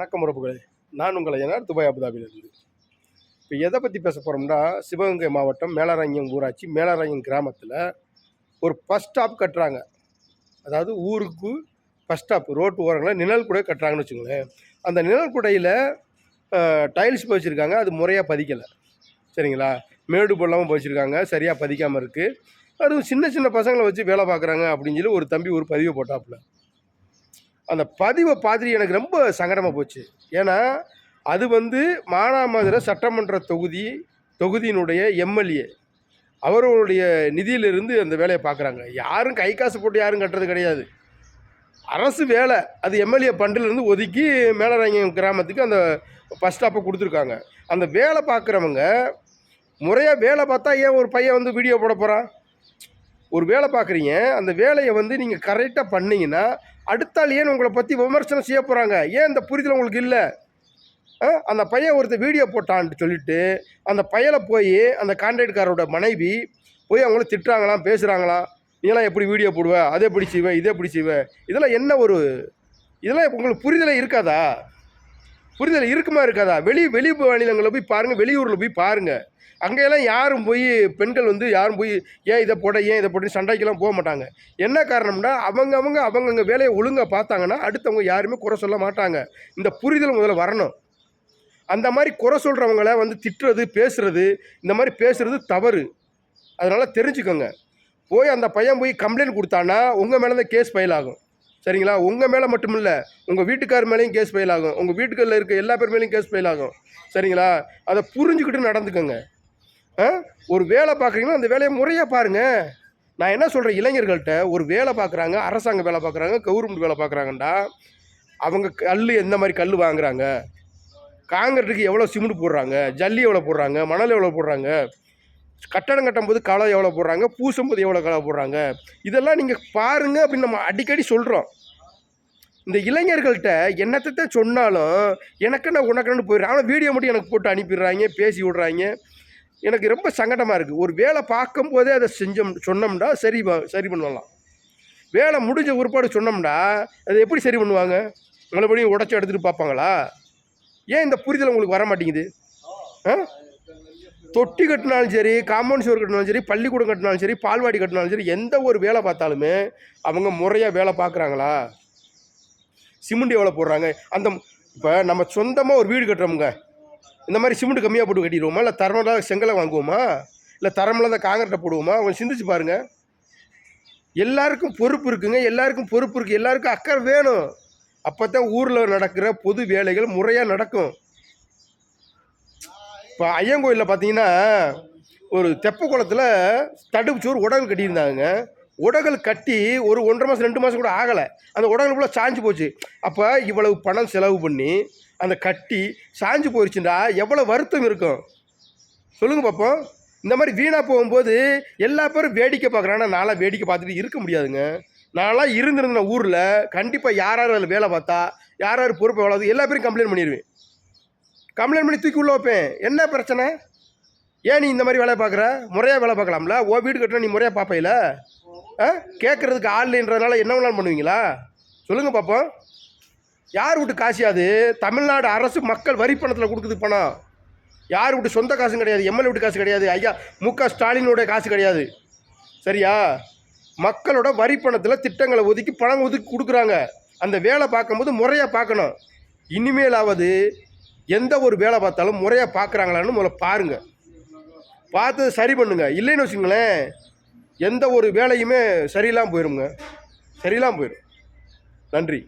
வணக்கம் உறவுகளே, நான் உங்கள் ஐயனார் துபாய் அபுதாபிலிருந்து. இப்போ எதை பற்றி பேச போகிறோம்னா, சிவகங்கை மாவட்டம் மேலராங்கியம் ஊராட்சி மேலராங்கியம் கிராமத்தில் ஒரு பஸ் ஸ்டாப் கட்டுறாங்க. அதாவது ஊருக்கு பஸ் ஸ்டாப் ரோட்டு ஓரங்களில் நிழல் குடை கட்டுறாங்கன்னு வச்சுங்களேன். அந்த நிழல் குடையில் டைல்ஸ் வச்சுருக்காங்க, அது முறையாக பதிக்கலை. சரிங்களா, மேடு பொல்லாமல் வச்சுருக்காங்க, சரியாக பதிக்காமல் இருக்குது. அதுவும் சின்ன சின்ன பசங்களை வச்சு வேலை பார்க்குறாங்க அப்படின்னு சொல்லி ஒரு தம்பி ஒரு பதிவை போட்டாப்புல. அந்த பதிவை பார்த்துட்டு எனக்கு ரொம்ப சங்கடமாக போச்சு. ஏன்னா அது மானாமதுரை சட்டமன்ற தொகுதியினுடைய எம்எல்ஏ அவர்களுடைய நிதியிலிருந்து அந்த வேலையை பார்க்குறாங்க. யாரும் கை காசு போட்டு யாரும் கட்டுறது கிடையாது, அரசு வேலை. அது எம்எல்ஏ ஃபண்டிலிருந்து ஒதுக்கி மேலராங்கியம் கிராமத்துக்கு அந்த பஸ் ஸ்டாப்பை கொடுத்துருக்காங்க. அந்த வேலை பார்க்குறவங்க முறையாக வேலை பார்த்தா ஏன் ஒரு பையன் வீடியோ போட போகிறான்? ஒரு வேலை பார்க்குறீங்க, அந்த வேலையை நீங்கள் கரெக்டாக பண்ணிங்கன்னா அடுத்தால் ஏன் உங்களை பற்றி விமர்சனம் செய்ய போகிறாங்க? ஏன் இந்த புரிதல் உங்களுக்கு இல்லை? அந்த பையன் ஒருத்தர் வீடியோ போட்டான்ட்டு சொல்லிவிட்டு அந்த பையனை போய் அந்த கான்ட்ராக்ட்காரோட மனைவி போய் அவங்கள திட்டுறாங்களாம், பேசுகிறாங்களாம். நீங்களாம் எப்படி வீடியோ போடுவ, அதை எப்படி செய்வேன், இதை எப்படி செய்வேன்? இதெல்லாம் என்ன இதெல்லாம் உங்களுக்கு புரிதலே இருக்காதா? புரிதல் இருக்குமா இருக்காதா? வெளி மாநிலங்களில் போய் பாருங்கள், வெளியூரில் போய் பாருங்கள். அங்கெல்லாம் யாரும் போய் பெண்கள் யாரும் போய் ஏன் இதை போட சண்டைக்கெல்லாம் போக மாட்டாங்க. என்ன காரணம்னா அவங்கங்க வேலையை ஒழுங்காக பார்த்தாங்கன்னா அடுத்தவங்க யாருமே குறை சொல்ல மாட்டாங்க. இந்த புரிதல் முதல்ல வரணும். அந்த மாதிரி குறை சொல்கிறவங்கள திட்டுறது, பேசுகிறது, இந்த மாதிரி பேசுகிறது தவறு. அதனால் தெரிஞ்சுக்கோங்க. போய் அந்த பையன் போய் கம்ப்ளைண்ட் கொடுத்தான்னா உங்கள் மேலே தான் கேஸ் ஃபைல் ஆகும். சரிங்களா, உங்கள் மேலே மட்டும் இல்லை, உங்கள் வீட்டுக்கார் மேலேயும் கேஸ் ஃபைல் ஆகும், உங்கள் வீட்டுக்குள்ளே இருக்க எல்லா பேர் மேலேயும் கேஸ் ஃபைல் ஆகும். சரிங்களா, அதை புரிஞ்சுக்கிட்டு நடந்துக்கோங்க. ஒரு வேலை பார்க்குறீங்கன்னா அந்த வேலையை முறையாக பாருங்கள். நான் என்ன சொல்கிறேன், இளைஞர்கள்ட்ட ஒரு வேலை பார்க்குறாங்க, அரசாங்க வேலை பார்க்குறாங்க, கவர்மெண்ட் வேலை பார்க்குறாங்கண்டா அவங்க எந்த மாதிரி கல் வாங்குறாங்க, காங்கிரீட்டுக்கு எவ்வளோ சிமெண்ட் போடுறாங்க, ஜல்லி எவ்வளோ போடுறாங்க, மணல் எவ்வளோ போடுறாங்க, கட்டடம் கட்டும்போது களை எவ்வளோ போடுறாங்க, பூசும்போது எவ்வளோ களை போடுறாங்க, இதெல்லாம் நீங்கள் பாருங்கள் அப்படின்னு நம்ம அடிக்கடி சொல்கிறோம். இந்த இளைஞர்கள்ட்ட என்னத்தை சொன்னாலும் எனக்குன்னு உனக்குன்னு போயிடுறாங்க. ஆனால் வீடியோ மட்டும் எனக்கு போட்டு அனுப்பிடுறாங்க, பேசி விடுறாங்க. எனக்கு ரொம்ப சங்கடமாக இருக்குது. ஒரு வேலை பார்க்கும்போதே அதை சொன்னோம்னா சரி பண்ணலாம். வேலை முடிஞ்ச ஒருபாடு சொன்னோம்னா அதை எப்படி சரி பண்ணுவாங்க? மறுபடியும் உடச்சி எடுத்துகிட்டு பார்ப்பாங்களா? ஏன் இந்த புரிதல் உங்களுக்கு வர மாட்டேங்குது? தொட்டி கட்டினாலும் சரி, காம்பவுண்ட் சுவர் கட்டினாலும் சரி, பள்ளிக்கூடம் கட்டினாலும் சரி, பால்வாடி கட்டினாலும் சரி, எந்த ஒரு வேலை பார்த்தாலுமே அவங்க முறையாக வேலை பார்க்குறாங்களா? சிமெண்ட் எவ்வளோ போடுறாங்க? இப்போ நம்ம சொந்தமாக ஒரு வீடு கட்டுறோமுங்க, இந்த மாதிரி சிமெண்ட் கம்மியாக போட்டு கட்டிடுவோமா, இல்லை தரமில்லாத செங்கலை வாங்குவோமா, இல்லை தரமில்லாத காங்கிரீட்டை போடுவோமா? கொஞ்சம் சிந்திச்சு பாருங்கள். எல்லாருக்கும் பொறுப்பு இருக்குங்க, எல்லாருக்கும் பொறுப்பு இருக்குது, எல்லாருக்கும் அக்கறை வேணும். அப்போ தான் ஊரில் நடக்கிற பொது வேலைகள் முறையாக நடக்கும். இப்போ ஐயங்கோயிலில் பார்த்தீங்கன்னா ஒரு தெப்ப குளத்தில் தடுப்பு சோறு உடல் கட்டியிருந்தாங்க. உடல் கட்டி ஒரு 1.5 மாதம் 2 மாதம் கூட ஆகலை, அந்த உடல் ஃபுல்லாக சாஞ்சு போச்சு. அப்போ இவ்வளவு பணம் செலவு பண்ணி அந்த கட்டி சாஞ்சு போயிடுச்சுண்டா எவ்வளோ வருத்தம் இருக்கும் சொல்லுங்கள் பார்ப்போம். இந்த மாதிரி வீணாக போகும்போது எல்லா பேரும் வேடிக்கை பார்க்குறாங்கன்னா நான்லாம் வேடிக்கை பார்த்துட்டு இருக்க முடியாதுங்க. நான்லாம் இருந்திருந்தேன் ஊரில், கண்டிப்பாக யார் அதில் வேலை பார்த்தா யார் பொறுப்பு எவ்வளோ எல்லா பேரும் கம்ப்ளைண்ட் பண்ணிடுவேன். கம்ப்ளைண்ட் பண்ணி தூக்கி உள்ள வைப்பேன். என்ன பிரச்சனை? ஏன் நீ இந்த மாதிரி வேலை பார்க்குற? முறையாக வேலை பார்க்கலாம்ல? ஓ வீடு கட்டினா நீ முறையாக பார்ப்பையில? கேட்குறதுக்கு ஆள் இல்லைன்றதுனால என்ன வேணாலும் பண்ணுவீங்களா? சொல்லுங்கள் பார்ப்போம். யார் விட்டு காசியாது? தமிழ்நாடு அரசு மக்கள் வரி பணத்தில் கொடுக்குது பணம். யார் விட்டு சொந்த காசும் கிடையாது, எம்எல்ஏ விட்டு காசு கிடையாது, ஐயா மு.க. ஸ்டாலினுடைய காசு கிடையாது. சரியா, மக்களோட வரி பணத்தில் திட்டங்களை ஒதுக்கி பணம் ஒதுக்கி கொடுக்குறாங்க. அந்த வேலை பார்க்கும்போது முறையாக பார்க்கணும். இனிமேலாவது எந்த ஒரு வேலை பார்த்தாலும் முறையாக பார்க்குறாங்களான்னு முதல்ல பாருங்கள், பார்த்து சரி பண்ணுங்க. இல்லைன்னு வச்சுங்களேன், எந்த ஒரு வேலையுமே சரியில்லாமல் போயிடுங்க, சரியில்லாமல் போயிடும். நன்றி.